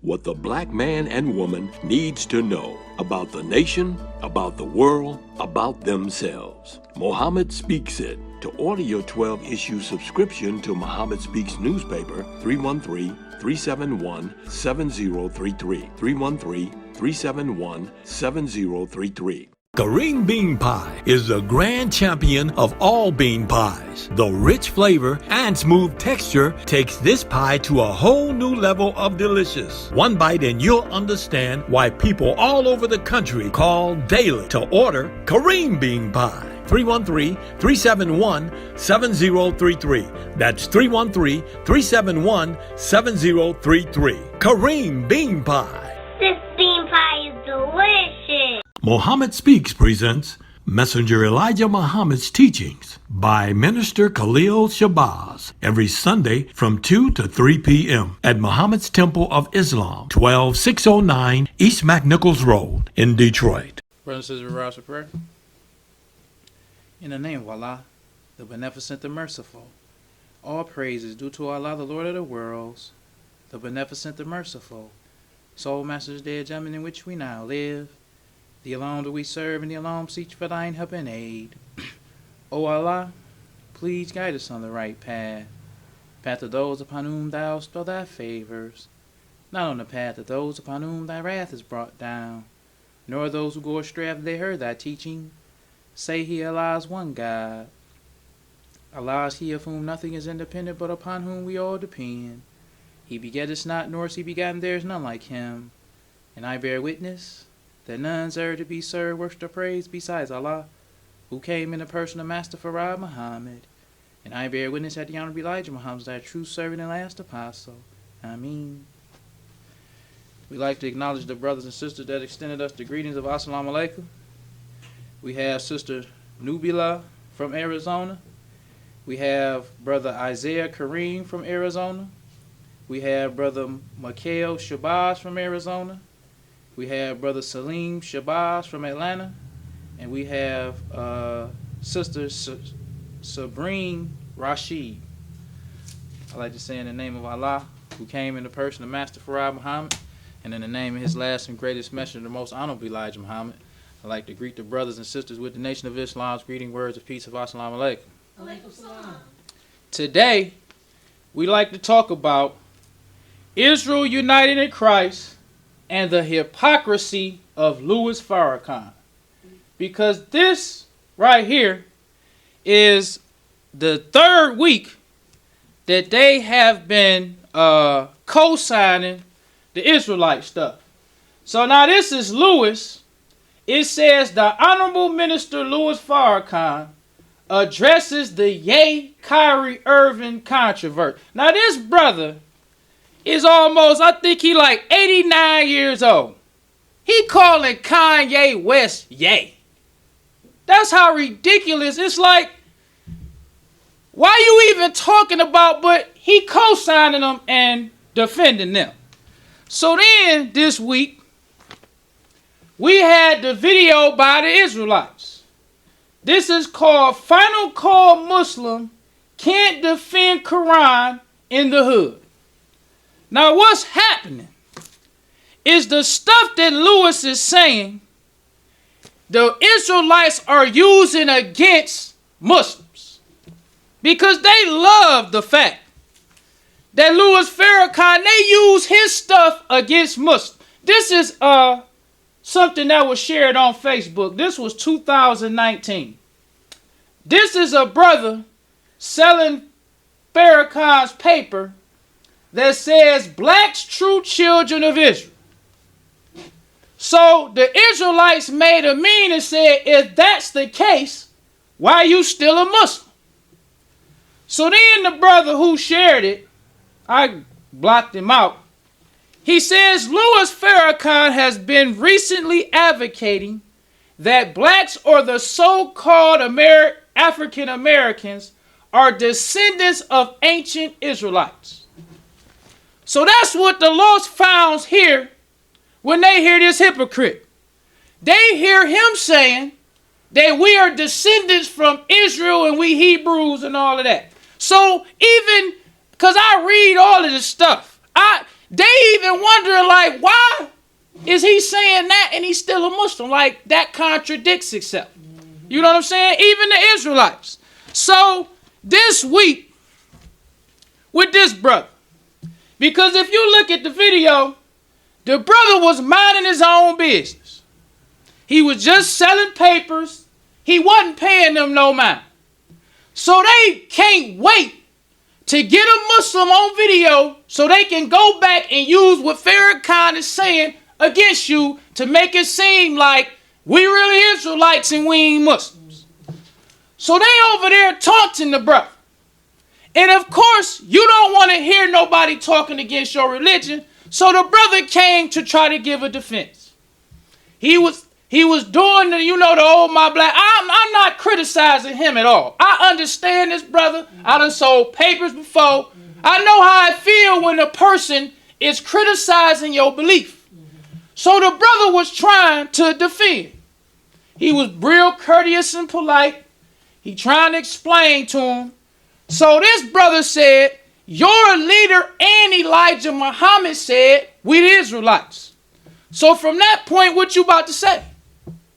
what the black man and woman needs to know about the nation, about the world, about themselves. Muhammad Speaks It. To order your 12-issue subscription to Muhammad Speaks newspaper, 313-371-7033. 313-371-7033. Kareem Bean Pie is the grand champion of all bean pies. The rich flavor and smooth texture takes this pie to a whole new level of delicious. One bite and you'll understand why people all over the country call daily to order Kareem Bean Pie. 313-371-7033. That's 313-371-7033. Kareem Bean Pie. This bean pie is delicious. Muhammad Speaks presents Messenger Elijah Muhammad's Teachings by Minister Khalil Shabazz every Sunday from 2 to 3 p.m. at Muhammad's Temple of Islam, 12609 East McNichols Road in Detroit. Brothers and sisters, we rise for prayer. In the name of Allah, the Beneficent, the Merciful, all praise is due to Allah, the Lord of the worlds, the Beneficent, the Merciful, Soul Master's dead gentlemen in which we now live. The alone do we serve, and the alone seek for thine help and aid. O Allah, please guide us on the right path of those upon whom thou bestow thy favors, not on the path of those upon whom thy wrath is brought down, nor those who go astray after they heard thy teaching. Say he, Allah is one God. Allah is he of whom nothing is independent, but upon whom we all depend. He begetteth not, nor is he begotten, there is none like him. And I bear witness that none deserve to be served, worship, or praise besides Allah, who came in the person of Master Farrakhan Muhammad. And I bear witness that the Honorable Elijah Muhammad is thy true servant and last apostle. Ameen. We'd like to acknowledge the brothers and sisters that extended us the greetings of Assalamu Alaikum. We have Sister Nubila from Arizona. We have Brother Isaiah Kareem from Arizona. We have Brother Mikhail Shabazz from Arizona. We have Brother Salim Shabazz from Atlanta. And we have Sister Sabrine Rashid. I'd like to say in the name of Allah, who came in the person of Master Farrakhan Muhammad, and in the name of his last and greatest messenger, the most honorable Elijah Muhammad, I'd like to greet the brothers and sisters with the Nation of Islam's greeting words of peace of Assalamu Alaikum. Alaikum salam. Today, we like to talk about Israel united in Christ and the hypocrisy of Louis Farrakhan. Because this right here is the third week that they have been co-signing the Israelite stuff. So now this is Louis. It says the Honorable Minister Louis Farrakhan addresses the Kyrie Irving controversy. Now this brother is almost, I think he like 89 years old. He calling Kanye West Ye. That's how ridiculous. It's like, why you even talking about, but he co-signing them and defending them. So then this week, we had the video by the Israelites. This is called Final Call Muslim Can't Defend Quran in the Hood. Now what's happening is the stuff that Lewis is saying the Israelites are using against Muslims. Because they love the fact that Louis Farrakhan, they use his stuff against Muslims. This is something that was shared on Facebook. This was 2019. This is a brother selling Farrakhan's paper that says blacks true children of Israel. So the Israelites made a meme and said, if that's the case, why are you still a Muslim? So then the brother who shared it, I blocked him out. He says Louis Farrakhan has been recently advocating that blacks or the so-called African Americans are descendants of ancient Israelites. So that's what the lost founds hear when they hear this hypocrite. They hear him saying that we are descendants from Israel and we Hebrews and all of that. So even, because I read all of this stuff, they even wondering like, like, why is he saying that and he's still a Muslim? Like, that contradicts itself. You know what I'm saying? Even the Israelites. So this week with this brother, because if you look at the video, the brother was minding his own business. He was just selling papers. He wasn't paying them no mind. So they can't wait to get a Muslim on video so they can go back and use what Farrakhan is saying against you to make it seem like we really Israelites and we ain't Muslims. So they over there taunting the brother. And of course, you don't want to hear nobody talking against your religion. So the brother came to try to give a defense. He was doing the, the old my black. I'm not criticizing him at all. I understand this brother. I done sold papers before. I know how I feel when a person is criticizing your belief. So the brother was trying to defend. He was real courteous and polite. He trying to explain to him. So this brother said, your leader and Elijah Muhammad said, we the Israelites. So from that point, what you about to say?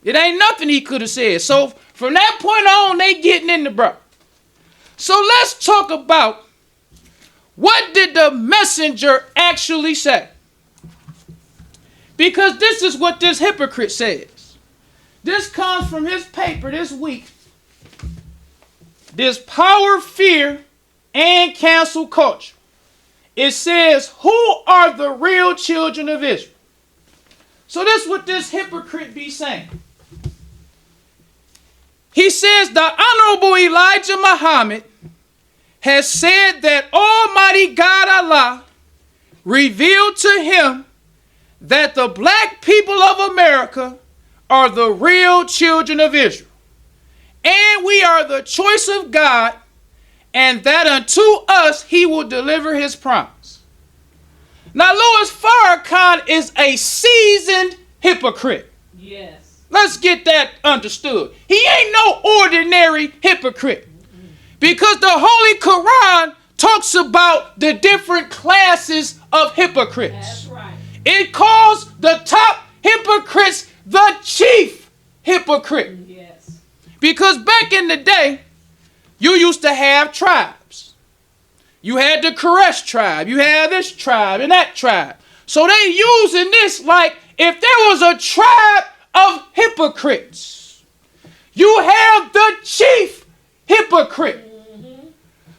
It ain't nothing he could have said. So from that point on, they getting in the bro. So let's talk about what did the messenger actually say? Because this is what this hypocrite says. This comes from his paper this week. This Power, Fear, and Cancel Culture. It says, who are the real children of Israel? So this is what this hypocrite be saying. He says the Honorable Elijah Muhammad has said that Almighty God Allah revealed to him that the black people of America are the real children of Israel. And we are the choice of God, and that unto us he will deliver his promise. Now, Louis Farrakhan is a seasoned hypocrite. Yes. Let's get that understood. He ain't no ordinary hypocrite. Because the Holy Quran talks about the different classes of hypocrites. That's right. It calls the top hypocrites the chief hypocrite. Yes. Because back in the day, you used to have tribes. You had the Koresh tribe. You had this tribe and that tribe. So they using this like if there was a tribe of hypocrites, you have the chief hypocrite.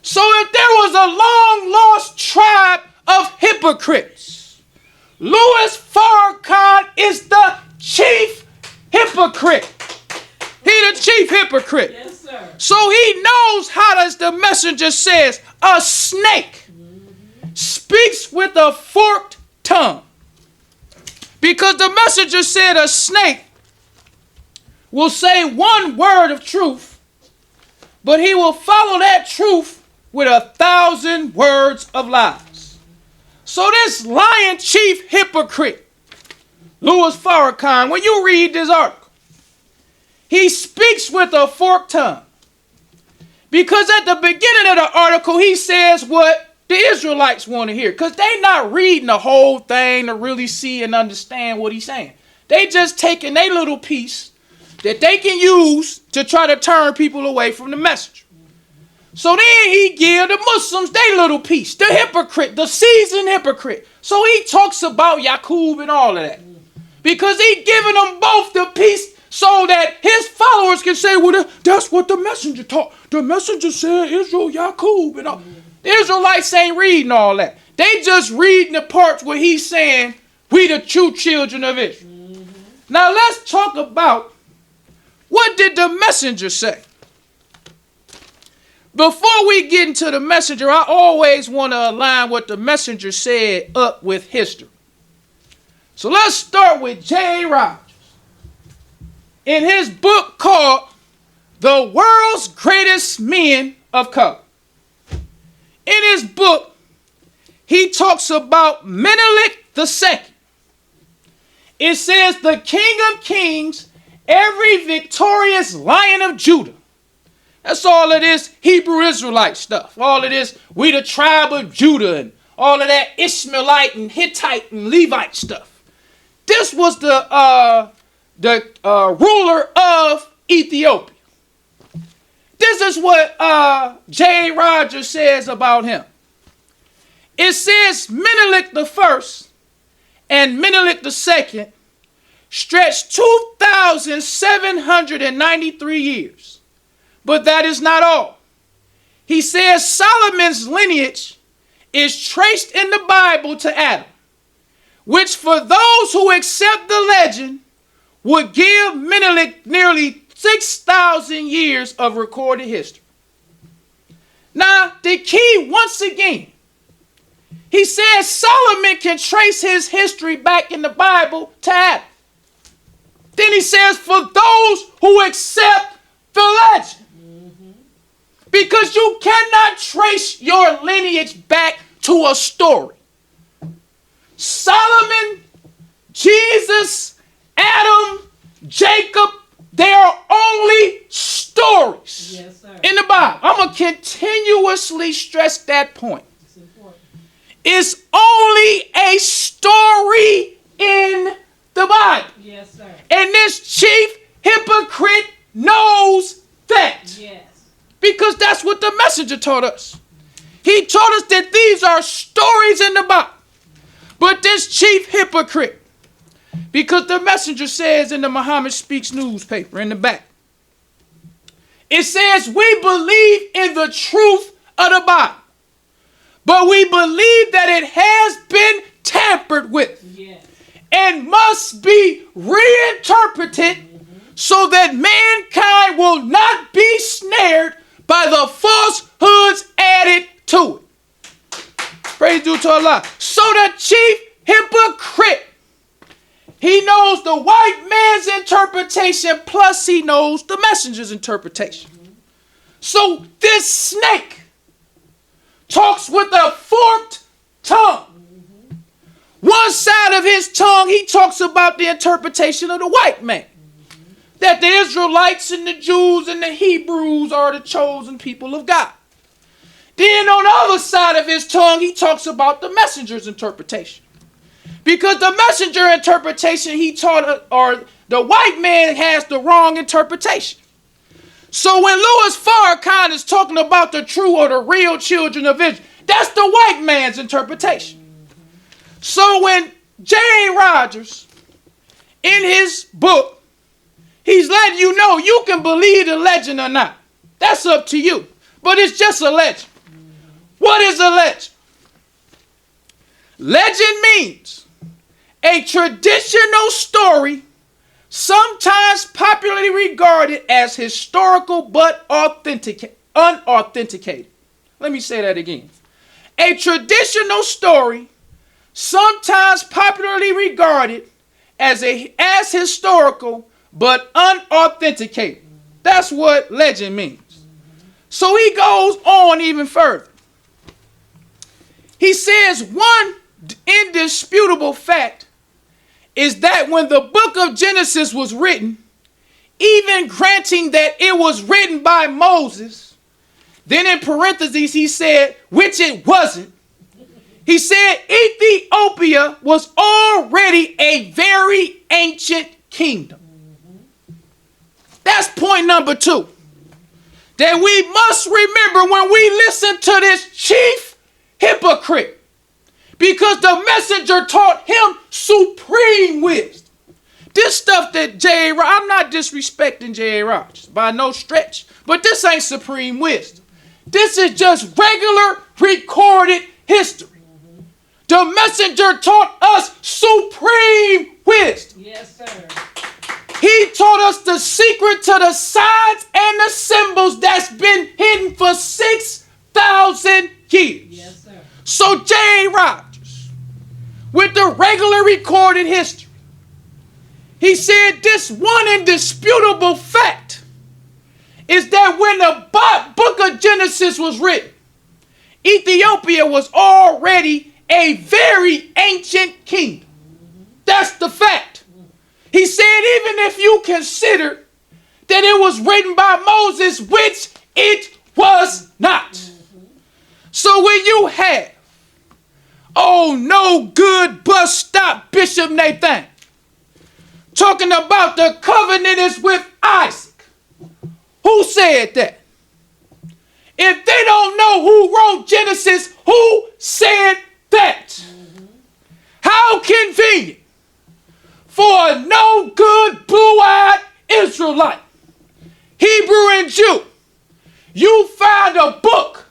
So if there was a long lost tribe of hypocrites, Louis Farrakhan is the chief hypocrite. He the chief hypocrite. Yes, sir. So he knows how, as the messenger says, a snake speaks with a forked tongue. Because the messenger said a snake will say one word of truth, but he will follow that truth with 1,000 words of lies. So this lying chief hypocrite, Louis Farrakhan, when you read this article, he speaks with a forked tongue. Because at the beginning of the article, he says what the Israelites want to hear. Because they're not reading the whole thing to really see and understand what he's saying. They just taking their little piece that they can use to try to turn people away from the message. So then he give the Muslims their little piece. The hypocrite, the seasoned hypocrite. So he talks about Yaqub and all of that. Because he giving them both the piece so that his followers can say, well, that's what the messenger taught. The messenger said Israel, Yaqub, and all. The Israelites ain't reading all that. They just reading the parts where he's saying, we the true children of Israel. Now let's talk about what did the messenger say. Before we get into the messenger, I always want to align what the messenger said up with history. So let's start with J. Rogers. In his book called The World's Greatest Men of Color. In his book, he talks about Menelik II. It says, the King of Kings, every victorious Lion of Judah. That's all of this Hebrew Israelite stuff. All of this, we the tribe of Judah and all of that Ishmaelite and Hittite and Levite stuff. This was the ruler of Ethiopia. This is what J. Rogers says about him. It says Menelik I and Menelik II stretched 2,793 years. But that is not all. He says Solomon's lineage is traced in the Bible to Adam, which for those who accept the legend would give Menelik nearly 6,000 years of recorded history. Now, the key once again, he says Solomon can trace his history back in the Bible to Adam. Then he says for those who accept the legend. Because you cannot trace your lineage back to a story. Solomon, Jesus, Adam, Jacob, they are only stories in the Bible. I'm going to continuously stress that point. It's only a story in the Bible. Yes, sir. And this chief hypocrite knows that. Yes. Because that's what the messenger taught us. He taught us that these are stories in the Bible. But this chief hypocrite, because the messenger says in the Muhammad Speaks newspaper in the back, it says we believe in the truth of the Bible, but we believe that it has been tampered with and must be reinterpreted so that mankind will not be snared by the falsehoods added to it. Praise due to Allah. So the chief hypocrite, he knows the white man's interpretation, plus he knows the messenger's interpretation. So this snake talks with a forked tongue. One side of his tongue, he talks about the interpretation of the white man. That the Israelites and the Jews and the Hebrews are the chosen people of God. Then on the other side of his tongue, he talks about the messenger's interpretation. Because the messenger interpretation he taught, or the white man has the wrong interpretation. So when Louis Farrakhan is talking about the true or the real children of Israel, that's the white man's interpretation. So when J. Rogers, in his book, he's letting you know you can believe the legend or not. That's up to you. But it's just a legend. What is a legend? Legend means a traditional story, sometimes popularly regarded as historical but unauthenticated. Let me say that again. A traditional story, sometimes popularly regarded as historical but unauthenticated. That's what legend means. So he goes on even further. He says one indisputable fact is that when the book of Genesis was written, even granting that it was written by Moses, then in parentheses he said, which it wasn't, he said Ethiopia was already a very ancient kingdom. That's point number 2. That we must remember when we listen to this chief hypocrite. Because the messenger taught him supreme wisdom. This stuff that I'm not disrespecting J.A. Rogers by no stretch, but this ain't supreme wisdom. This is just regular recorded history. The messenger taught us supreme wisdom. Yes, sir. He taught us the secret to the signs and the symbols that's been hidden for 6,000 years. Yes, sir. So J. Rogers, with the regular recorded history, he said this one indisputable fact is that when the book of Genesis was written, Ethiopia was already a very ancient kingdom. That's the fact. He said even if you consider that it was written by Moses, which it was not. So when you have Oh, no good bus stop, Bishop Nathan. Talking about the covenant is with Isaac. Who said that? If they don't know who wrote Genesis, who said that? How convenient for a no good, blue-eyed Israelite, Hebrew and Jew. You find a book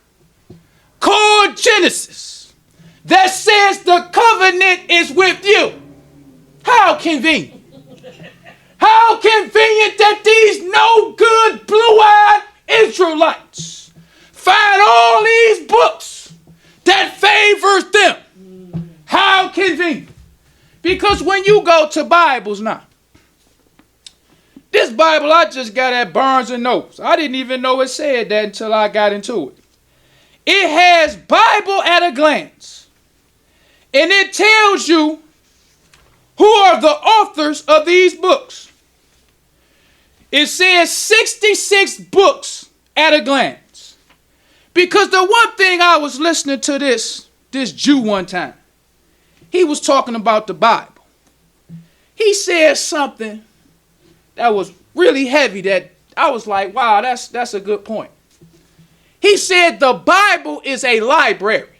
called Genesis that says the covenant is with you. How convenient. How convenient that these no good, blue-eyed Israelites find all these books that favors them. How convenient. Because when you go to Bibles now, this Bible I just got at Barnes & Nobles. I didn't even know it said that until I got into it. It has Bible at a glance. And it tells you who are the authors of these books. It says 66 books at a glance. Because the one thing I was listening to this Jew one time. He was talking about the Bible. He said something that was really heavy that I was like, wow, that's a good point. He said the Bible is a library.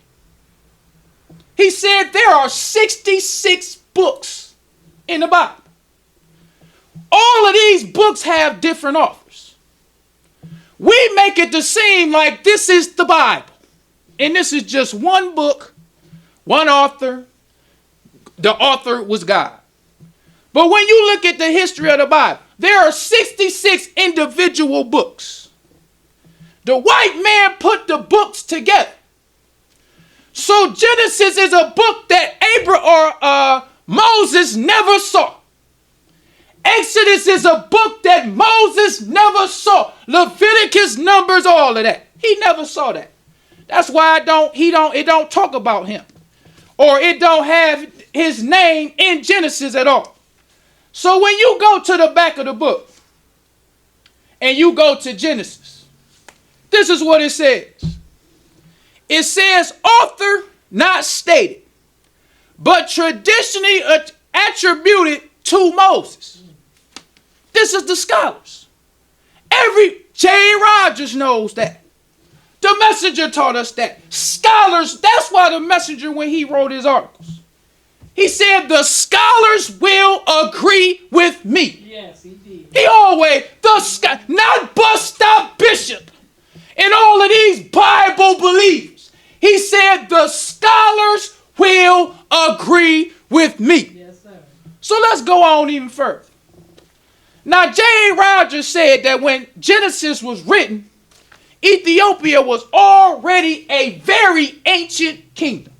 He said there are 66 books in the Bible. All of these books have different authors. We make it to seem like this is the Bible. And this is just one book, one author. The author was God. But when you look at the history of the Bible, there are 66 individual books. The white man put the books together. So Genesis is a book that Moses never saw. Exodus is a book that Moses never saw. Leviticus, Numbers, all of that. He never saw that. That's why it don't talk about him. Or it don't have his name in Genesis at all. So when you go to the back of the book and you go to Genesis, this is what it says. It says author not stated, but traditionally attributed to Moses. This is the scholars. J. Rogers knows that. The Messenger taught us that. Scholars, that's why the Messenger, when he wrote his articles, he said the scholars will agree with me. Yes, he did. He always, not bus stop bishop and all of these Bible believers. He said the scholars will agree with me. Yes, sir. So let's go on even further. Now, J. Rogers said that when Genesis was written, Ethiopia was already a very ancient kingdom.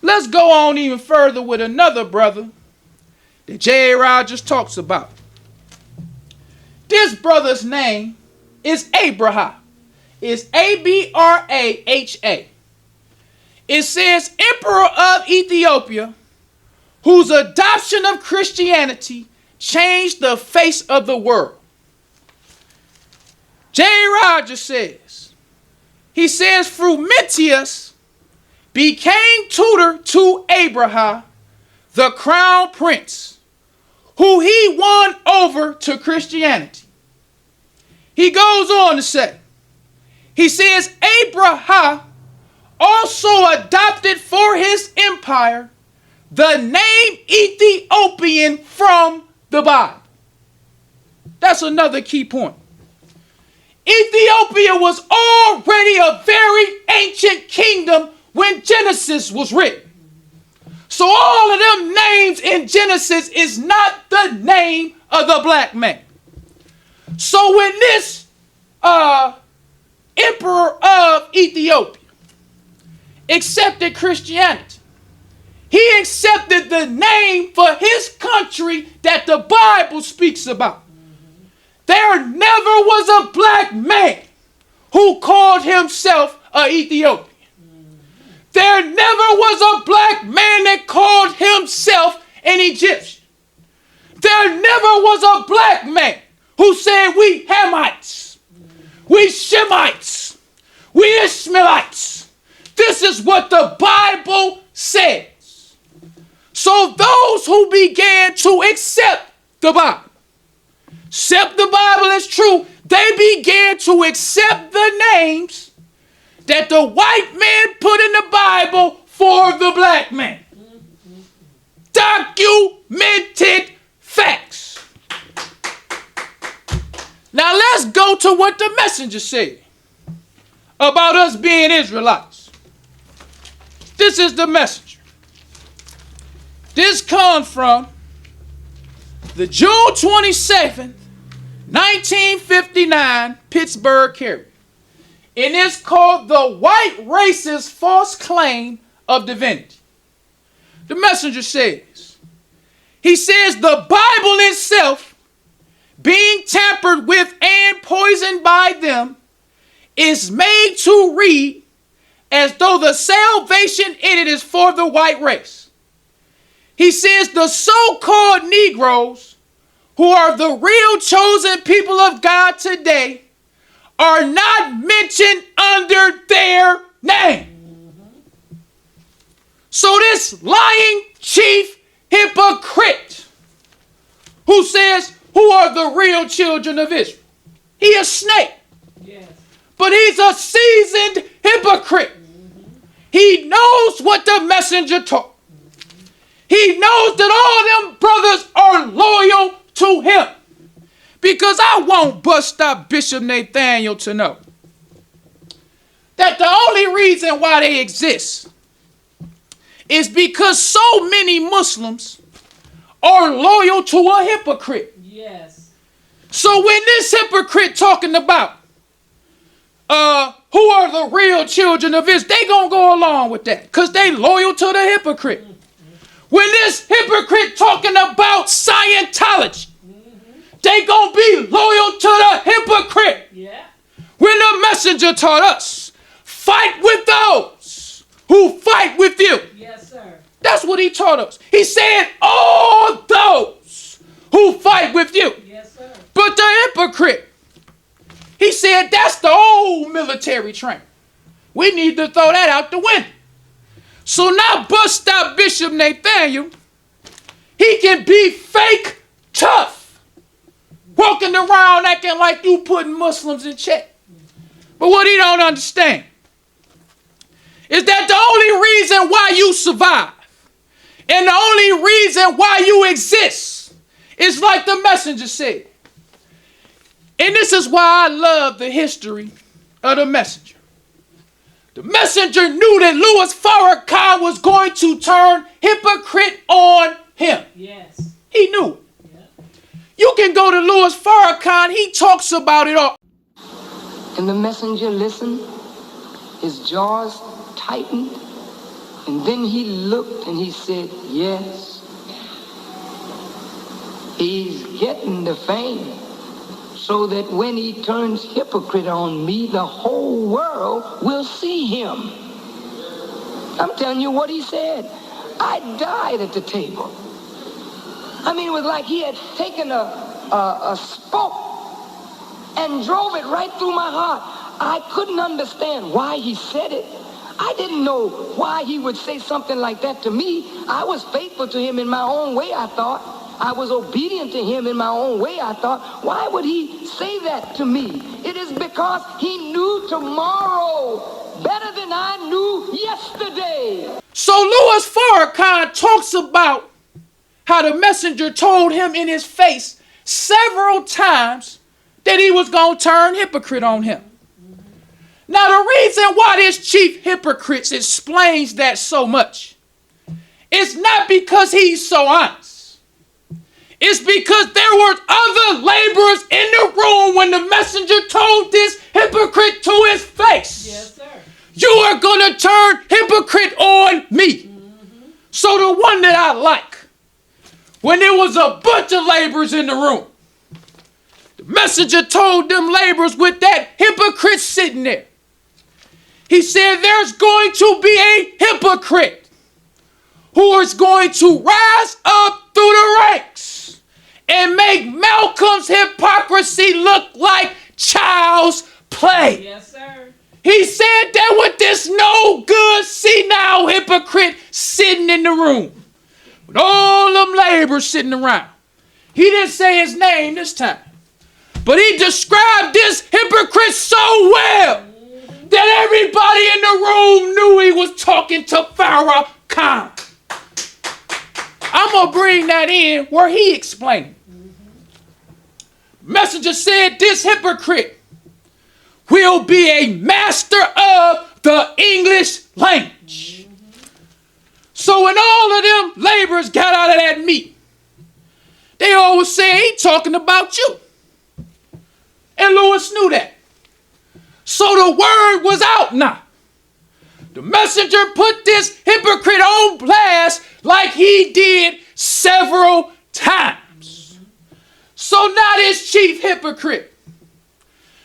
Let's go on even further with another brother that J. Rogers talks about. This brother's name is Abraham. It's Abraha. It says Emperor of Ethiopia, whose adoption of Christianity changed the face of the world. J. Rogers says, he says Frumentius became tutor to Abraham, the crown prince, who he won over to Christianity. He goes on to say, he says Abraham also adopted for his empire the name Ethiopian from the Bible. That's another key point. Ethiopia was already a very ancient kingdom when Genesis was written. So all of them names in Genesis is not the name of the black man. So when this emperor of Ethiopia accepted Christianity, he accepted the name for his country that the Bible speaks about. There never was a black man who called himself an Ethiopian. There never was a black man that called himself an Egyptian. There never was a black man who said we Hamites, we Shemites, we Ishmaelites. This is what the Bible says. So those who began to accept the Bible as true, they began to accept the names that the white man put in the Bible for the black man. Documented facts. Now let's go to what the messenger said about us being Israelites. This is the messenger. This comes from the June 27th, 1959 Pittsburgh Carrier. And it's called The White Race's False Claim of Divinity. The messenger says, he says the Bible itself, being tampered with and poisoned by them, is made to read as though the salvation in it is for the white race. He says the so-called Negroes, who are the real chosen people of God today, are not mentioned under their name. So this lying chief hypocrite who says, who are the real children of Israel? He a snake. Yes. But he's a seasoned hypocrite. He knows what the messenger taught. He knows that all them brothers are loyal to him. Because I won't bust up Bishop Nathaniel to know that the only reason why they exist is because so many Muslims are loyal to a hypocrite. Yes. So when this hypocrite talking about who are the real children of Israel, they gonna go along with that because they loyal to the hypocrite. When this hypocrite talking about Scientology, they gonna be loyal to the hypocrite. Yeah. When the messenger taught us, fight with those who fight with you. Yes, sir. That's what he taught us. He said all those who fight with you. Yes, sir. But the hypocrite, he said that's the old military training. We need to throw that out the window. So now bust out Bishop Nathaniel. He can be fake tough, walking around acting like you putting Muslims in check. But what he don't understand is that the only reason why you survive and the only reason why you exist is like the messenger said. And this is why I love the history of the messenger. The messenger knew that Louis Farrakhan was going to turn hypocrite on him. Yes. He knew it. Yeah. You can go to Louis Farrakhan. He talks about it all. And the messenger listened. His jaws tightened. And then he looked and he said, yes. He's getting the fame. So that when he turns hypocrite on me, the whole world will see him. I'm telling you what he said. I died at the table. I mean, it was like he had taken a spoke and drove it right through my heart. I couldn't understand why he said it. I didn't know why he would say something like that to me. I was faithful to him in my own way, I thought. I was obedient to him in my own way, I thought. Why would he say that to me? It is because he knew tomorrow better than I knew yesterday. So Louis Farrakhan talks about how the messenger told him in his face several times that he was going to turn hypocrite on him. Now the reason why this chief hypocrite explains that so much is not because he's so honest. It's because there were other laborers in the room when the messenger told this hypocrite to his face. Yes, sir. You are going to turn hypocrite on me. Mm-hmm. So the one that I like, when there was a bunch of laborers in the room, the messenger told them laborers with that hypocrite sitting there. He said there's going to be a hypocrite who is going to rise up through the ranks and make Malcolm's hypocrisy look like child's play. Yes, sir. He said that with this no good in the room with all them laborers sitting around. He didn't say his name this time, but he described this hypocrite so well that everybody in the room knew he was talking to Farrakhan. I'm going to bring that in where he explained it. Messenger said this hypocrite will be a master of the English language. So when all of them laborers got out of that meeting, they always say he talking about you. And Lewis knew that. So the word was out now. The messenger put this hypocrite on blast like he did several times. So now this chief hypocrite,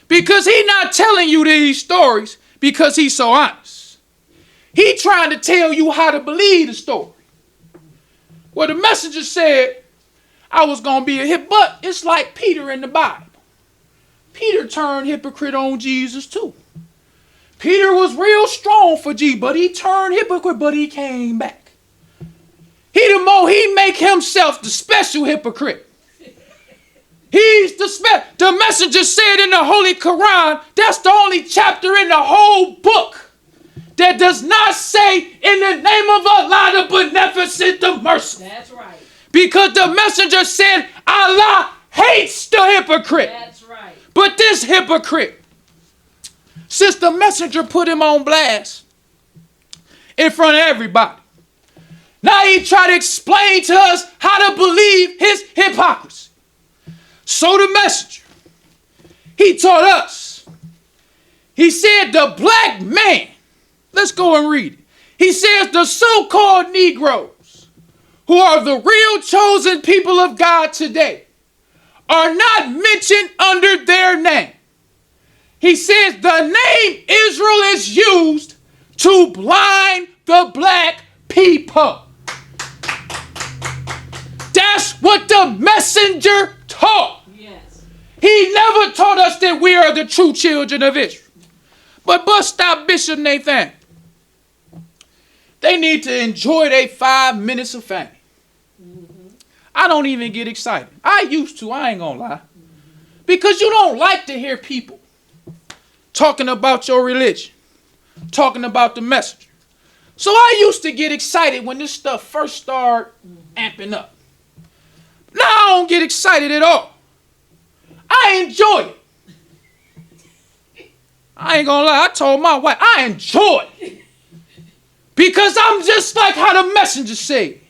because he not telling you these stories because he's so honest. He trying to tell you how to believe the story. Well, the messenger said I was going to be a hypocrite, but it's like Peter in the Bible. Peter turned hypocrite on Jesus too. Peter was real strong for Jesus, but he turned hypocrite, but he came back. He make himself the special hypocrite. He's the messenger said in the Holy Quran, that's the only chapter in the whole book that does not say in the name of Allah, the beneficent, the merciful. That's right. Because the messenger said Allah hates the hypocrite. That's right. But this hypocrite, since the messenger put him on blast in front of everybody, now he tried to explain to us how to believe his hypocrisy. So the messenger, he taught us. He said the black man, let's go and read it. He says the so-called Negroes, who are the real chosen people of God today, are not mentioned under their name. He says the name Israel is used to blind the black people. That's what the messenger taught. Yes. He never taught us that we are the true children of Israel. But bust stop Bishop Nathan. They need to enjoy their 5 minutes of fame. I don't even get excited. I used to, I ain't gonna lie. Because you don't like to hear people talking about your religion, talking about the messenger. So I used to get excited when this stuff first started amping up. Now I don't get excited at all. I enjoy it. I ain't gonna lie, I told my wife, I enjoy it. Because I'm just like how the messenger said.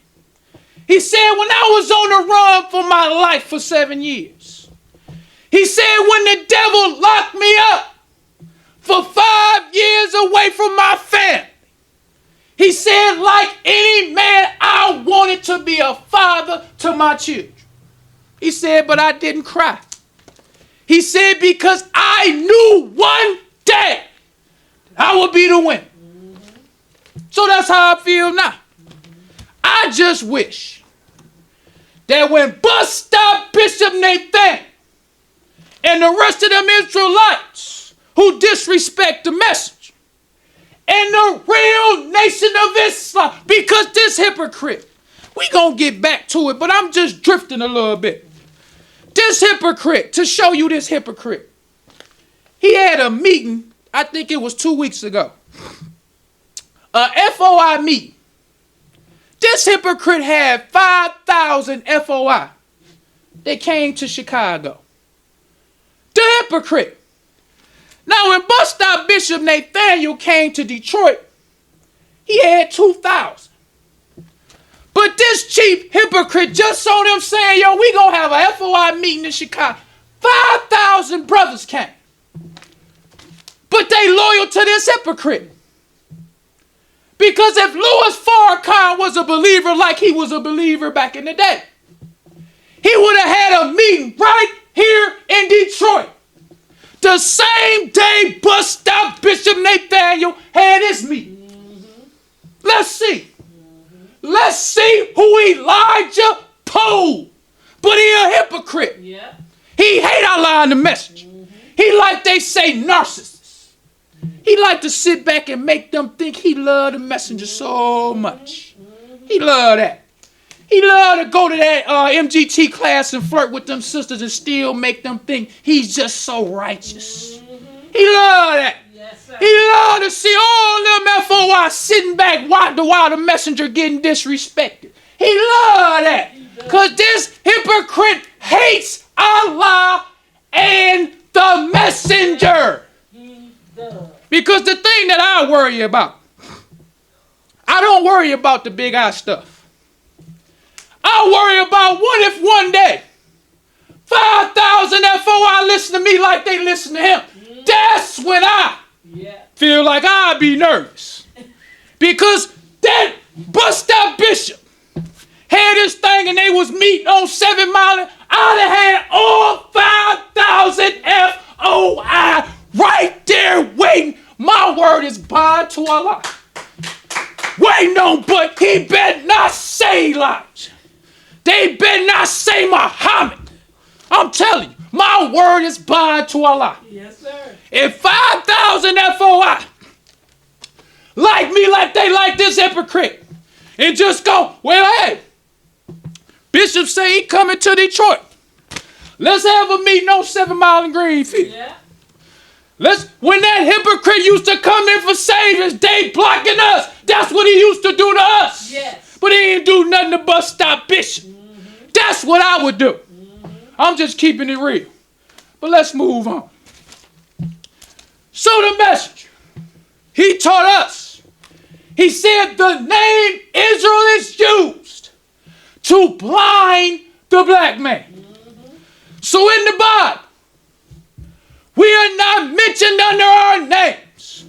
He said when I was on the run for my life for 7 years, he said when the devil locked me up for 5 years away from my family, he said like any man, I wanted to be a father to my children. He said, but I didn't cry. He said, because I knew one day I would be the winner. So that's how I feel now. I just wish that when Bust Stop Bishop Nathan and the rest of them Israelites who disrespect the message and the real nation of Islam, because this hypocrite, we gonna get back to it, but I'm just drifting a little bit. This hypocrite, to show you this hypocrite, he had a meeting, I think it was 2 weeks ago, a FOI meeting. This hypocrite had 5,000 FOI that came to Chicago. The hypocrite. Now when Bust Stop Bishop Nathaniel came to Detroit, he had 2,000. But this cheap hypocrite just saw them saying, yo, we gonna have a FOI meeting in Chicago. 5,000 brothers came. But they loyal to this hypocrite. Because if Louis Farrakhan was a believer like he was a believer back in the day, he would have had a meeting right here in Detroit. The same day Bust Stop Bishop Nathaniel had his meeting. Let's see. Let's see who Elijah pulled. But he a hypocrite. Yeah. He hate Allah and the message. He like they say narcissist. He like to sit back and make them think he love the messenger so much. He love that. He love to go to that MGT class and flirt with them sisters and still make them think he's just so righteous. He love that. Yes, sir. He love to see all them FOI sitting back while the messenger getting disrespected. He love that. Because this hypocrite hates Allah and the messenger. Because the thing that I worry about, I don't worry about the big eye stuff. I worry about what if one day 5,000 FOI listen to me like they listen to him. That's when I feel like I'd be nervous. Because that bust-out bishop had this thing and they was meeting on 7 Mile. I'd have had all 5,000 FOI right there waiting. My word is bond to Allah. Waiting on, but he better not say Elijah. They better not say Muhammad. I'm telling you, my word is bond to Allah. Yes, sir. If 5,000 FOI like me like they like this hypocrite and just go, well, hey, Bishop say he coming to Detroit. Let's have a meeting on 7 Mile and Greenfield. Yeah. When that hypocrite used to come in for saviors, they blocking us. That's what he used to do to us. Yes. But he ain't do nothing to bust stop Bishop. That's what I would do. I'm just keeping it real. But let's move on. So the messenger, he taught us. He said the name Israel is used to blind the black man. So in the Bible, we are not mentioned under our names.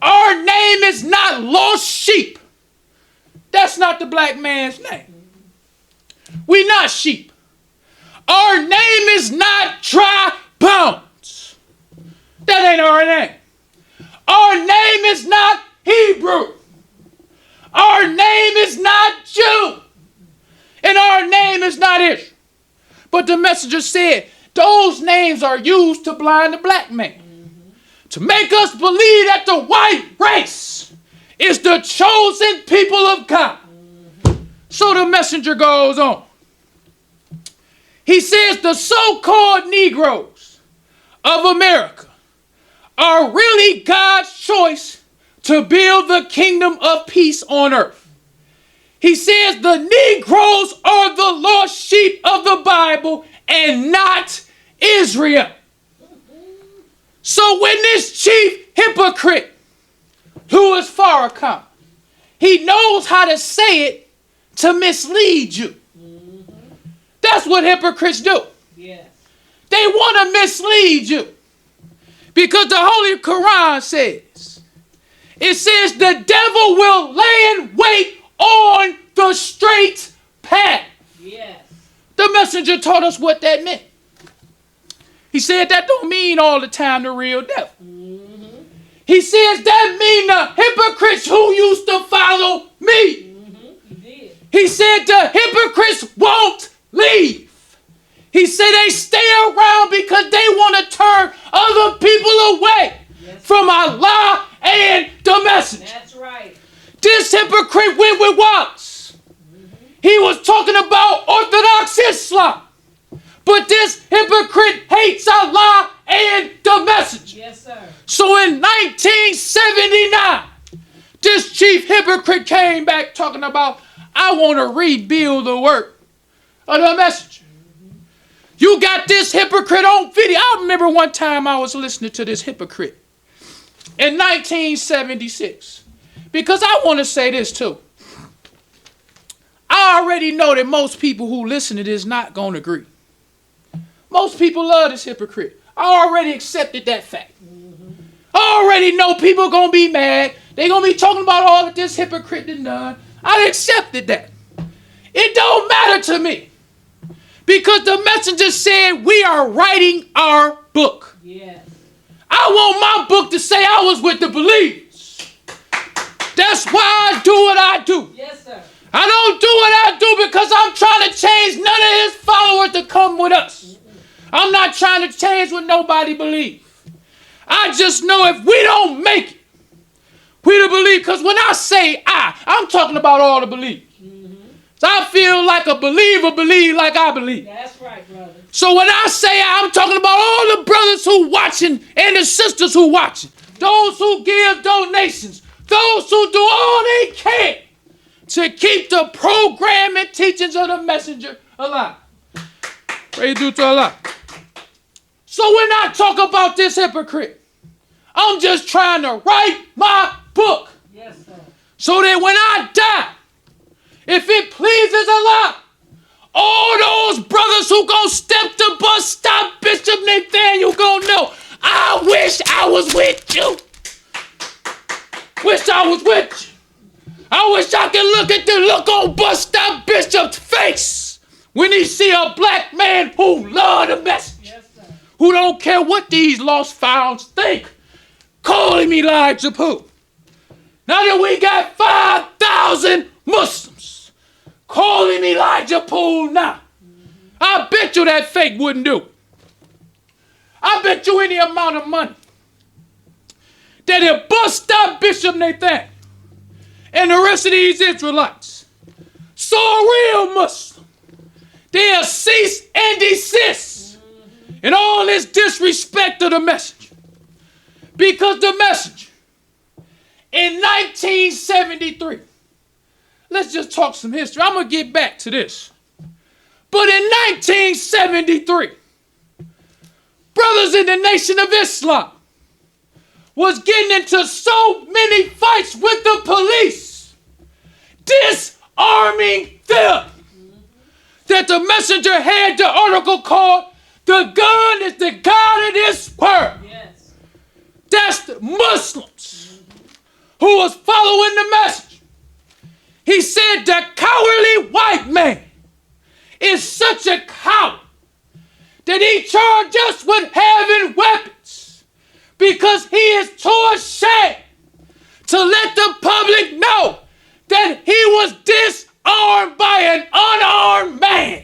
Our name is not lost sheep. That's not the black man's name. We're not sheep. Our name is not dry bones. That ain't our name. Our name is not Hebrew. Our name is not Jew. And our name is not Israel. But the messenger said, those names are used to blind the black man. To make us believe that the white race is the chosen people of God. So the messenger goes on. He says the so-called Negroes of America are really God's choice to build the kingdom of peace on earth. He says the Negroes are the lost sheep of the Bible and not Israel. So when this chief hypocrite, who is Farrakhan, he knows how to say it to mislead you. That's what hypocrites do. Yes. They want to mislead you. Because the Holy Quran says, it says the devil will lay in wait on the straight path. Yes. The messenger taught us what that meant. He said that don't mean all the time the real devil. He says that mean the hypocrites who used to follow me. He did. He said the hypocrites won't leave. He said they stay around because they want to turn other people away from Allah and the message. That's right. This hypocrite went with Wallace. He was talking about Orthodox Islam. But this hypocrite hates Allah and the message. Yes, sir. So in 1979, this chief hypocrite came back talking about, I want to rebuild the work of the message. You got this hypocrite on video. I remember one time I was listening to this hypocrite in 1976. Because I want to say this too. I already know that most people who listen to this not going to agree. Most people love this hypocrite. I already accepted that fact. I already know people going to be mad. They're going to be talking about all that this hypocrite done. I accepted that. It don't matter to me. Because the messenger said we are writing our book. Yes. I want my book to say I was with the believers. That's why I do what I do. Yes, sir. I don't do what I do because I'm trying to change none of his followers to come with us. I'm not trying to change what nobody believes. I just know if we don't make it, we the believe. Because when I say I'm talking about all the believers. So I feel like a believer believe like I believe. That's right, brother. So when I say I'm talking about all the brothers who watching and the sisters who watching, those who give donations, those who do all they can to keep the program and teachings of the messenger alive. Praise due to Allah. So when I talk about this hypocrite, I'm just trying to write my book. Yes, sir. So that when I die, if it pleases Allah, all those brothers who gon' step the bus stop Bishop Nathaniel gon' know, I wish I was with you. Wish I was with you. I wish I could look at the look on bus stop Bishop's face when he see a black man who love the message. Yes, sir. Who don't care what these lost founds think, calling me Elijah Pooh. Now that we got 5,000 Muslims calling me Elijah Pooh now, I bet you that fake wouldn't do it. I bet you any amount of money that if bust stop Bishop Nathan and the rest of these Israelites saw a real Muslim, they'll cease and desist in all this disrespect of the message. Because the message in 1973, let's just talk some history. I'm going to get back to this. But in 1973, brothers in the Nation of Islam was getting into so many fights with the police, disarming them, that the messenger had the article called, "The gun is the God of this world." Yes. That's the Muslims who was following the message. He said the cowardly white man is such a coward that he charged us with having weapons because he is too ashamed to let the public know that he was disarmed by an unarmed man.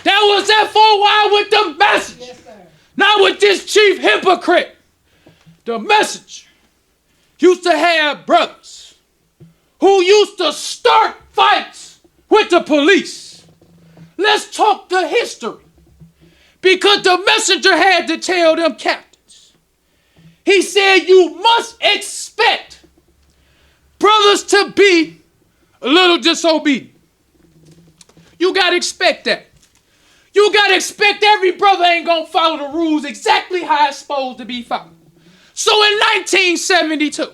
That was FOI with the message. Yes, sir. Not with this chief hypocrite. The message used to have brothers who used to start fights with the police. Let's talk the history. Because the messenger had to tell them captains. He said you must expect brothers to be a little disobedient. You got to expect that. You got to expect every brother ain't going to follow the rules exactly how it's supposed to be followed. So in 1972,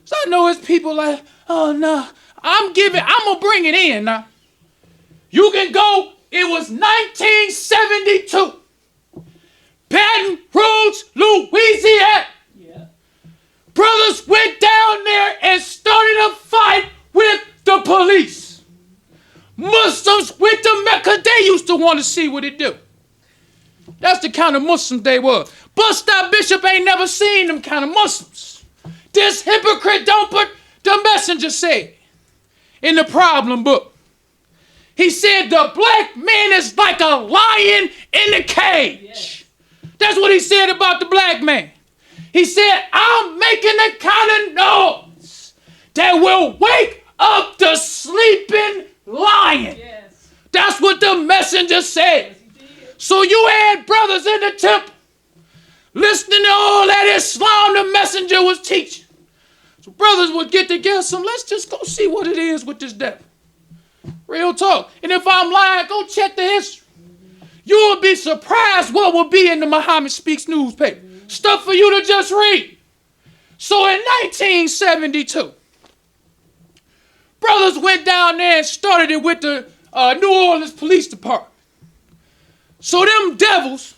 so I know it's people like, oh no, I'm going to bring it in now. You can go, it was 1972. Baton Rouge, Louisiana. Yeah. Brothers went down there and started a fight with the police. Muslims went to Mecca, they used to want to see what it do. That's the kind of Muslims they were. Bust Stop Bishop ain't never seen them kind of Muslims. This hypocrite don't put the messenger said in the problem book. He said the black man is like a lion in a cage. Yes. That's what he said about the black man. He said, I'm making a kind of noise that will wake up the sleeping lion. Yes. That's what the messenger said. Yes, he did. So you had brothers in the temple listening to all that Islam the messenger was teaching. So brothers would get together, so let's just go see what it is with this devil. Real talk. And if I'm lying, go check the history. You will be surprised what will be in the Muhammad Speaks newspaper. Stuff for you to just read. So in 1972, brothers went down there and started it with the New Orleans Police Department. So them devils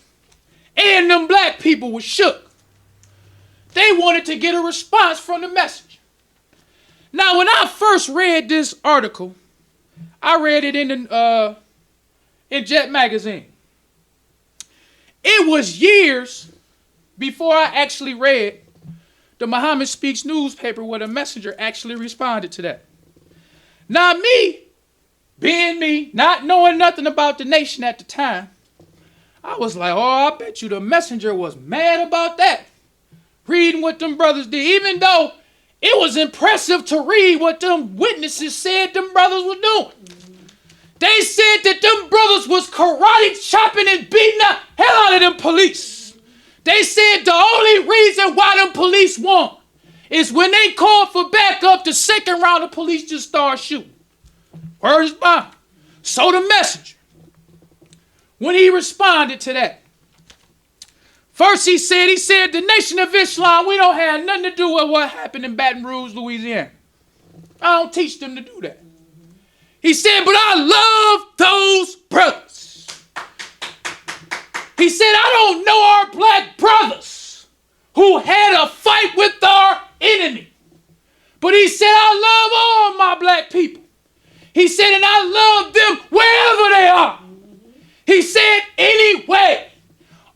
and them black people were shook. They wanted to get a response from the messenger. Now, when I first read this article, I read it in Jet Magazine. It was years before I actually read the Muhammad Speaks newspaper where the messenger actually responded to that. Now me, being me, not knowing nothing about the nation at the time, I was like, oh, I bet you the messenger was mad about that. Reading what them brothers did, even though it was impressive to read what them witnesses said them brothers were doing. They said that them brothers was karate chopping and beating the hell out of them police. They said the only reason why them police won is when they called for backup, the second round of police just started shooting. Word is bond. So the messenger, when he responded to that, first he said, the Nation of Islam, we don't have nothing to do with what happened in Baton Rouge, Louisiana. I don't teach them to do that. He said, but I love those brothers. He said, I don't know our black brothers who had a fight with our enemy. But he said, I love all my black people. He said, and I love them wherever they are. He said, anyway,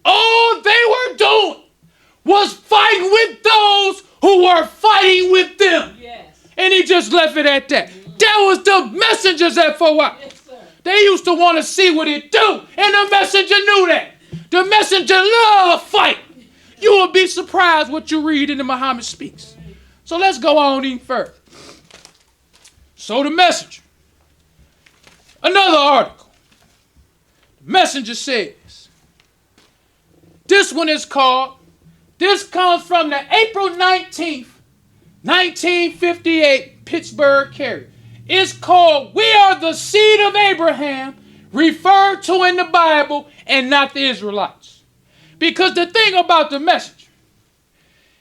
all they were doing was fighting with those who were fighting with them. Yes. And he just left it at that. That was the messengers at 4 hours. Yes, sir. They used to want to see what it do. And the messenger knew that. The messenger loved fight. You will be surprised what you read in the Muhammad speaks. So let's go on even further. So the messenger. Another article. The messenger says, this one is called, this comes from the April 19th, 1958 Pittsburgh Carrier. It's called, We Are the Seed of Abraham, referred to in the Bible and not the Israelites. Because the thing about the messenger,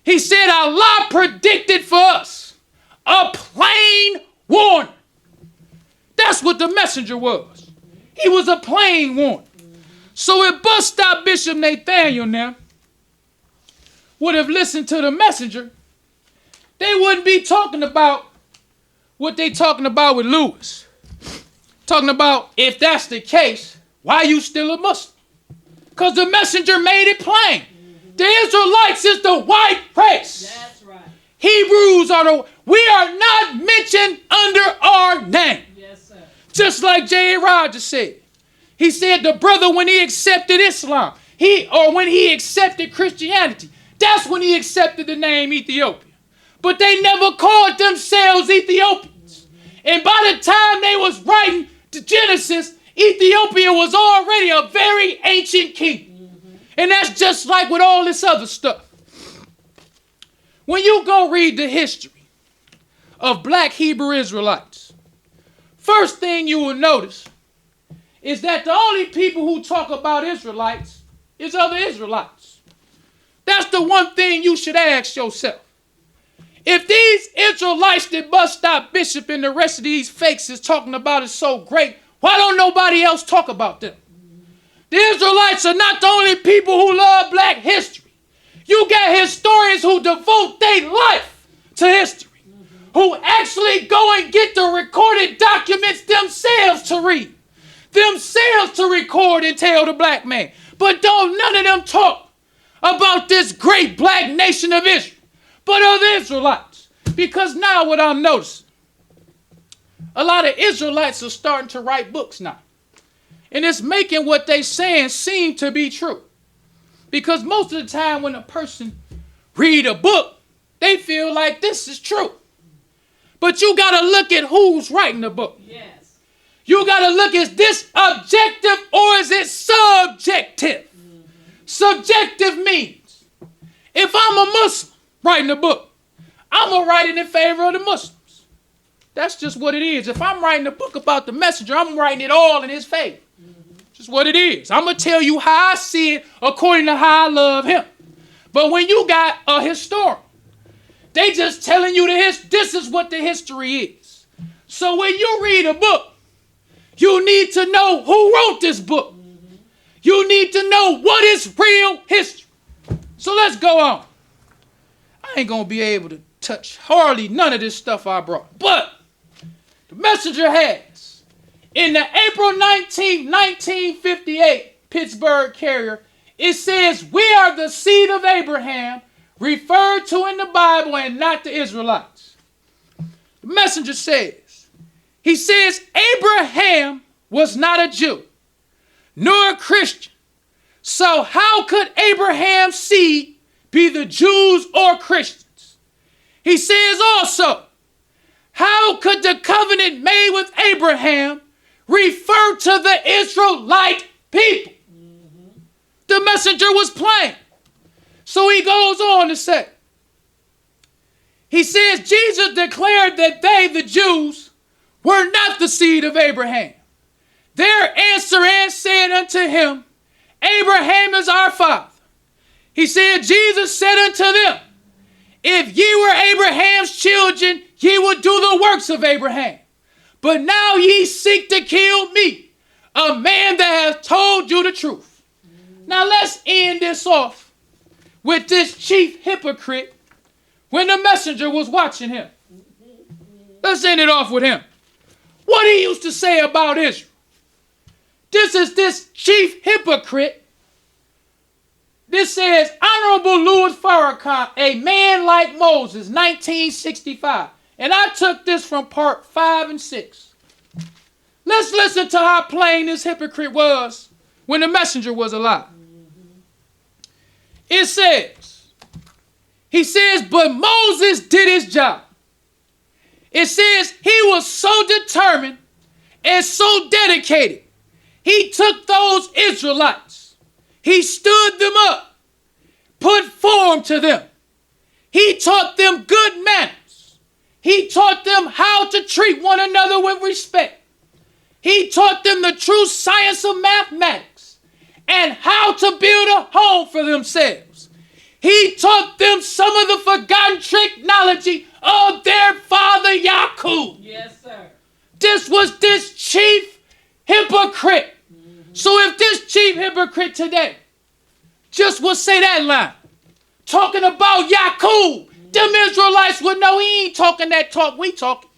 he said Allah predicted for us a plain warning. That's what the messenger was. He was a plain warning. So if bus stop Bishop Nathaniel now would have listened to the messenger, they wouldn't be talking about what they talking about with Lewis. Talking about, if that's the case, why you still a Muslim? Because the messenger made it plain. The Israelites is the white race. That's right. Hebrews are we are not mentioned under our name. Yes, sir. Just like J.A. Rogers said. He said the brother, when he accepted Islam, when he accepted Christianity, that's when he accepted the name Ethiopia. But they never called themselves Ethiopians. And by the time they was writing to Genesis, Ethiopia was already a very ancient kingdom. And that's just like with all this other stuff. When you go read the history of black Hebrew Israelites, first thing you will notice is that the only people who talk about Israelites is other Israelites. That's the one thing you should ask yourself. If these Israelites that Bus Stop Bishop and the rest of these fakes is talking about is so great, why don't nobody else talk about them? The Israelites are not the only people who love black history. You got historians who devote their life to history, who actually go and get the recorded documents themselves to read, themselves to record and tell the black man. But don't none of them talk about this great black nation of Israel, but other Israelites. Because now what I'm noticing, a lot of Israelites are starting to write books now. And it's making what they saying seem to be true. Because most of the time when a person read a book, they feel like this is true. But you got to look at who's writing the book. Yes. You got to look, is this objective or is it subjective? Subjective means, if I'm a Muslim writing a book, I'm going to write it in favor of the Muslims. That's just what it is. If I'm writing a book about the messenger, I'm writing it all in his favor. Just what it is. I'm going to tell you how I see it according to how I love him. But when you got a historian, they just telling you this is what the history is. So when you read a book, you need to know who wrote this book. You need to know what is real history. So let's go on. I ain't going to be able to touch hardly none of this stuff I brought. But the messenger has, in the April 19th, 1958 Pittsburgh Carrier, it says, we are the seed of Abraham, referred to in the Bible and not the Israelites. The messenger says, he says, Abraham was not a Jew, nor a Christian. So how could Abraham's seed be the Jews or Christians? He says also, how could the covenant made with Abraham refer to the Israelite people? The messenger was plain. So he goes on to say, he says, Jesus declared that they, the Jews, were not the seed of Abraham. Their answer and said unto him, Abraham is our father. He said, Jesus said unto them, if ye were Abraham's children, ye would do the works of Abraham. But now ye seek to kill me, a man that has told you the truth. Now let's end this off with this chief hypocrite when the messenger was watching him. Let's end it off with him. What he used to say about Israel. This is this chief hypocrite. This says, Honorable Louis Farrakhan, a man like Moses, 1965. And I took this from part 5 and 6. Let's listen to how plain this hypocrite was when the messenger was alive. It says, he says, but Moses did his job. It says he was so determined and so dedicated. He took those Israelites. He stood them up, put form to them. He taught them good manners. He taught them how to treat one another with respect. He taught them the true science of mathematics and how to build a home for themselves. He taught them some of the forgotten technology of their father Yaqub. Yes, sir. This was this chief hypocrite. So if this chief hypocrite today just would say that line, talking about Yaqub, them Israelites would know he ain't talking that talk we talking,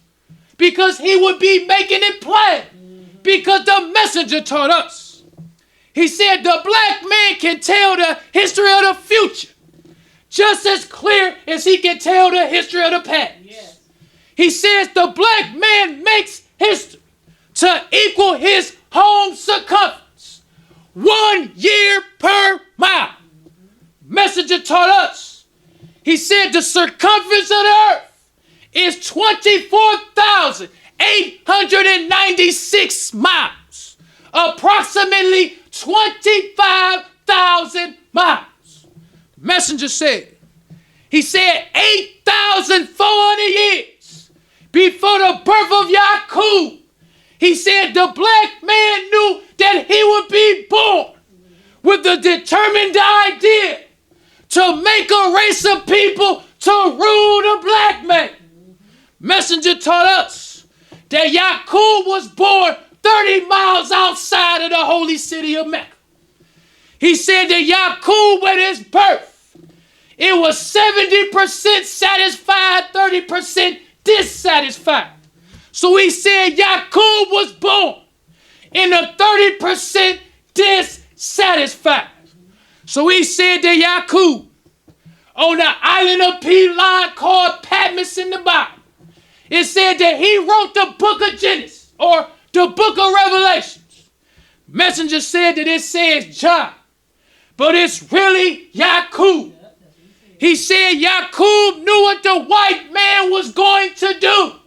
because he would be making it plain, because the messenger taught us. He said the black man can tell the history of the future just as clear as he can tell the history of the past. Yes. He says the black man makes history to equal his home circumference, 1 year per mile. Messenger taught us. He said the circumference of the earth is 24,896 miles, approximately 25,000 miles. Messenger said, he said 8,400 years before the birth of Yaqub, he said the black man knew that he would be born with the determined idea to make a race of people to rule the black man. Messenger taught us that Yaqub was born 30 miles outside of the holy city of Mecca. He said that Yaqub at his birth, it was 70% satisfied, 30% dissatisfied. So he said Yaqub was born in a 30% dissatisfied. So he said that Yaqub, on the island of Pilar called Patmos in the Bible, it said that he wrote the book of Genesis, or the book of Revelations. Messenger said that it says John, but it's really Yaqub. He said Yaqub knew what the white man was going to do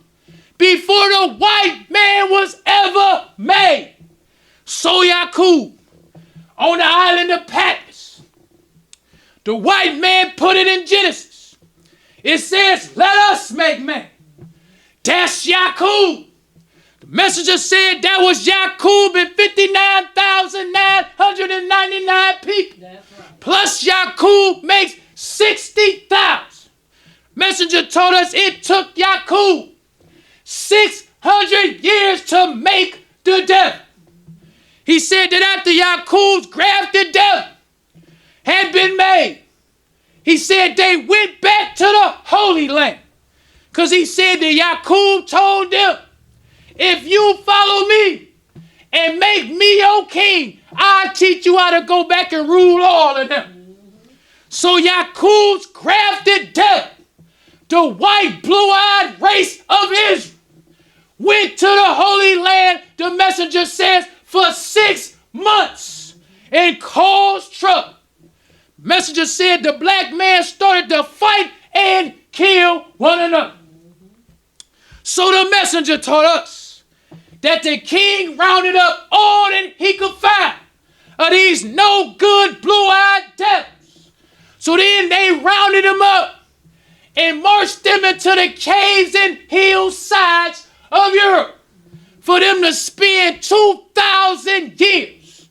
before the white man was ever made. So Yaqub, on the island of Patmos, the white man put it in Genesis. It says, let us make man. That's Yaqub. The messenger said that was Yaqub and 59,999 people. That's right. Plus Yaqub makes 60,000. Messenger told us it took Yaqub 600 years to make the devil. He said that after Yaqub's grafted devil had been made, he said they went back to the Holy Land. Because he said that Yaqub told them, if you follow me and make me your king, I'll teach you how to go back and rule all of them. So Yaqub's grafted devil, the white blue-eyed race of Israel, went to the Holy Land, the messenger says, for 6 months and caused trouble. Messenger said the black man started to fight and kill one messenger taught us that the king rounded up all that he could find of these no good blue-eyed devils. So then they rounded them up and marched them into the caves and hillsides of Europe for them to spend 2,000 years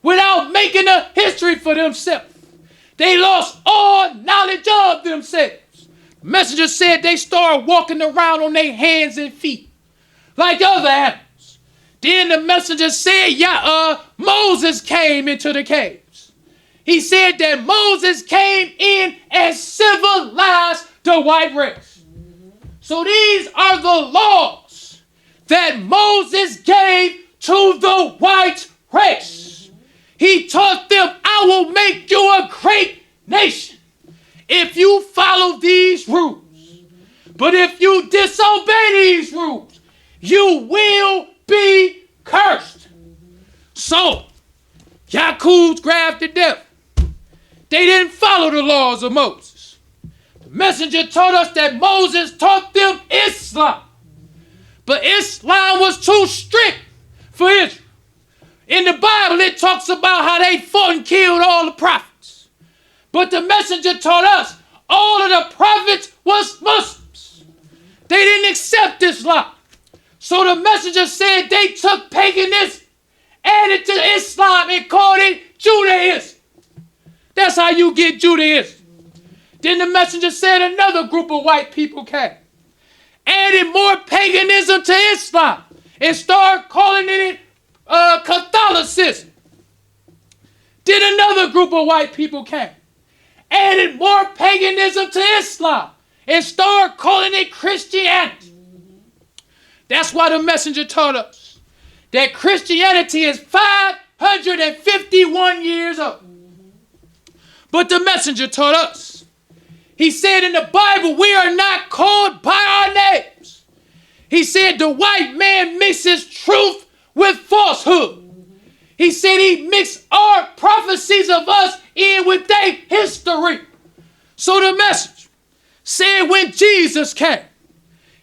without making a history for themselves. They lost all knowledge of themselves. The messenger said they started walking around on their hands and feet like other animals. Then the messenger said, Moses came into the caves. He said that Moses came in and civilized the white race. So these are the laws that Moses gave to the white race. He taught them, I will make you a great nation if you follow these rules. But if you disobey these rules, you will be cursed. So, Yakub's grabbed to death. They didn't follow the laws of Moses. The messenger taught us that Moses taught them Islam. But Islam was too strict for Israel. In the Bible, it talks about how they fought and killed all the prophets. But the messenger taught us all of the prophets was Muslims. They didn't accept Islam. So the messenger said they took paganism, added to Islam, and called it Judaism. That's how you get Judaism. Then the messenger said another group of white people came, added more paganism to Islam, and started calling it Catholicism. Then another group of white people came, added more paganism to Islam, and started calling it Christianity. That's why the messenger taught us that Christianity is 551 years old. But the messenger taught us, he said in the Bible, we are not called by our names. He said the white man mixes truth with falsehood. He said he mixed our prophecies of us in with their history. So the message said when Jesus came,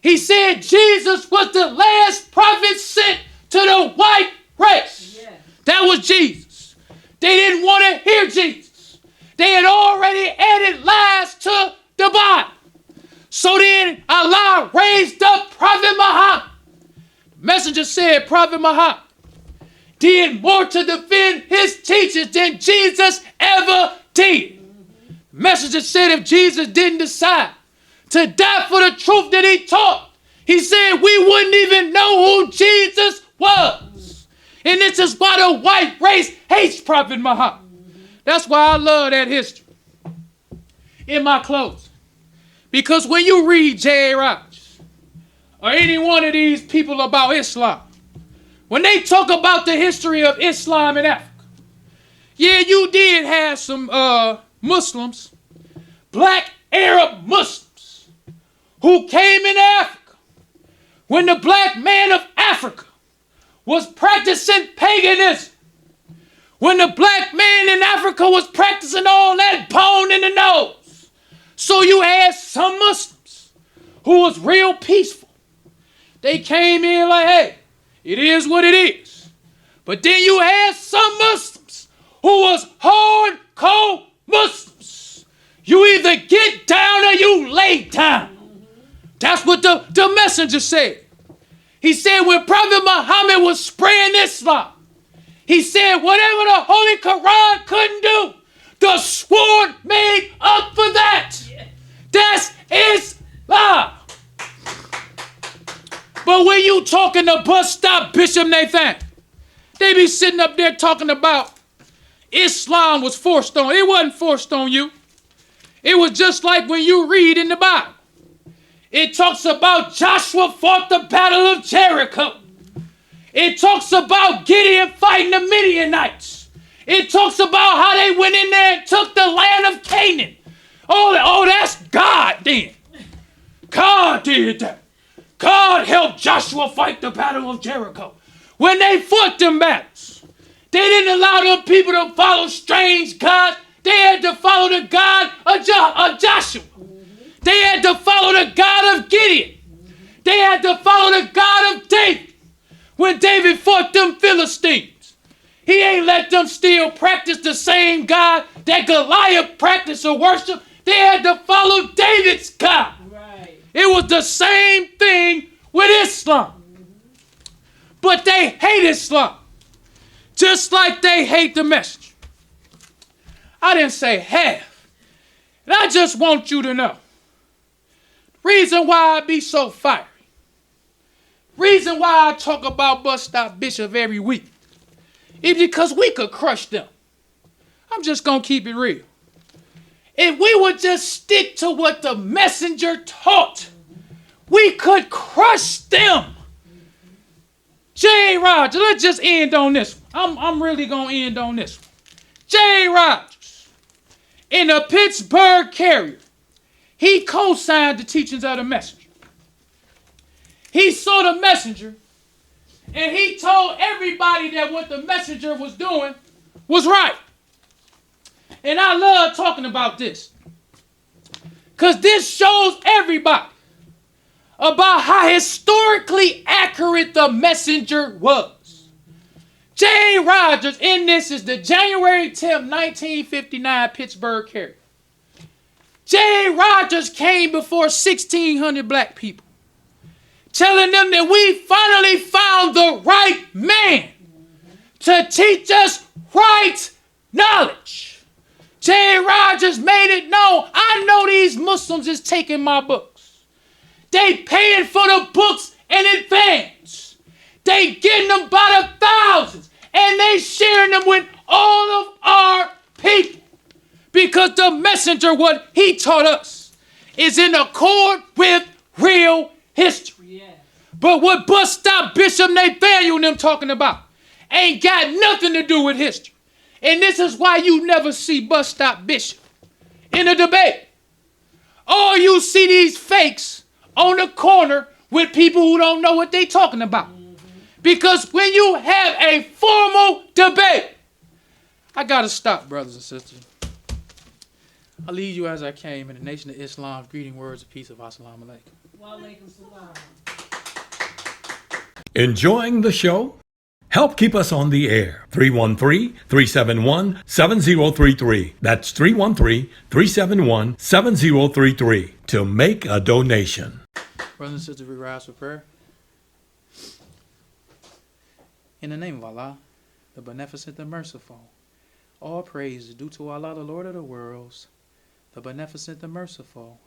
he said Jesus was the last prophet sent to the white race. Yeah. That was Jesus. They didn't want to hear Jesus. They had already added lies to the Bible. So then Allah raised up Prophet Muhammad. The messenger said Prophet Muhammad did more to defend his teachings than Jesus ever did. The messenger said if Jesus didn't decide to die for the truth that he taught, he said we wouldn't even know who Jesus was. And this is why the white race hates Prophet Muhammad. That's why I love that history. In my closing, because when you read J.A. Rogers or any one of these people about Islam, when they talk about the history of Islam in Africa, yeah, you did have some Muslims, black Arab Muslims, who came into Africa when the black man of Africa was practicing paganism. When the black man in Africa was practicing all that bone in the nose. So you had some Muslims who was real peaceful. They came in like, hey, it is what it is. But then you had some Muslims who was hardcore Muslims. You either get down or you lay down. That's what the messenger said. He said when Prophet Muhammad was spreading Islam, he said whatever the Holy Quran couldn't do, the sword made up for that. That's Islam. But when you talking to bus stop Bishop Nathan, they be sitting up there talking about Islam was forced on. It wasn't forced on you. It was just like when you read in the Bible. It talks about Joshua fought the battle of Jericho. It talks about Gideon fighting the Midianites. It talks about how they went in there and took the land of Canaan. Oh, that's God then. God did that. God helped Joshua fight the battle of Jericho. When they fought them battles, they didn't allow them people to follow strange gods. They had to follow the God of Joshua. They had to follow the God of Gideon. They had to follow the God of David. When David fought them Philistines, he ain't let them still practice the same God that Goliath practiced or worship. They had to follow David's God. Right. It was the same thing with Islam. But they hate Islam, just like they hate the messenger. I didn't say half. And I just want you to know, reason why I be so fiery, reason why I talk about Bus Stop Bishop every week, is because we could crush them. I'm just going to keep it real. If we would just stick to what the messenger taught, we could crush them. J. Rogers, let's just end on this one. I'm really going to end on this one. J. Rogers, in the Pittsburgh Carrier, he co-signed the teachings of the messenger. He saw the messenger, and he told everybody that what the messenger was doing was right. And I love talking about this, because this shows everybody about how historically accurate the messenger was. J. Rogers in this is the January 10th, 1959 Pittsburgh Carrier. J. Rogers came before 1,600 black people, telling them that we finally found the right man to teach us right knowledge. J. Rogers made it known, I know these Muslims is taking my books. They paying for the books in advance. They getting them by the thousands, and they sharing them with all of our people. Because the messenger, what he taught us, is in accord with real history. Yeah. But what Bus Stop Bishop Nathaniel and them talking about ain't got nothing to do with history. And this is why you never see Bus Stop Bishop in a debate. All you see these fakes on the corner with people who don't know what they talking about. Because when you have a formal debate, I gotta stop, brothers and sisters. I lead you as I came in the Nation of Islam's greeting words of peace of Assalamu alaikum. Wa alaikum salam. Enjoying the show? Help keep us on the air. 313-371-7033. That's 313-371-7033 to make a donation. Brothers and sisters, we rise for prayer. In the name of Allah, the Beneficent, the Merciful, all praise is due to Allah, the Lord of the worlds, the Beneficent, the Merciful,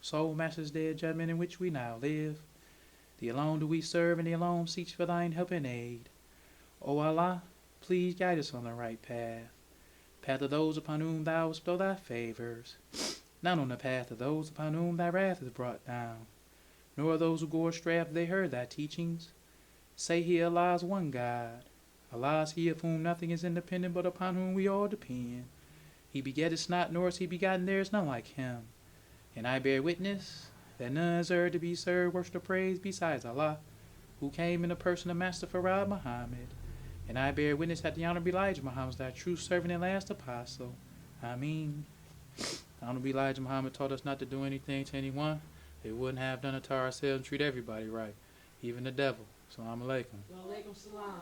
sole Master's day of judgment in which we now live. The alone do we serve, and the alone seek for thine help and aid. O Allah, please guide us on the right path, path of those upon whom thou bestow thy favors, not on the path of those upon whom thy wrath is brought down, nor those who go astray after they heard thy teachings. Say he, Allah is one God. Allah is he of whom nothing is independent, but upon whom we all depend. He begetteth not, nor is he begotten, there is none like him. And I bear witness that none is to be served, worship, or praise besides Allah, who came in the person of Master Farad Muhammad. And I bear witness that the Honorable Elijah Muhammad is thy true servant and last apostle. Ameen. The Honorable Elijah Muhammad taught us not to do anything to anyone they wouldn't have done it to ourselves, and treat everybody right, even the devil. Assalamu alaikum. Wa alaikum salam.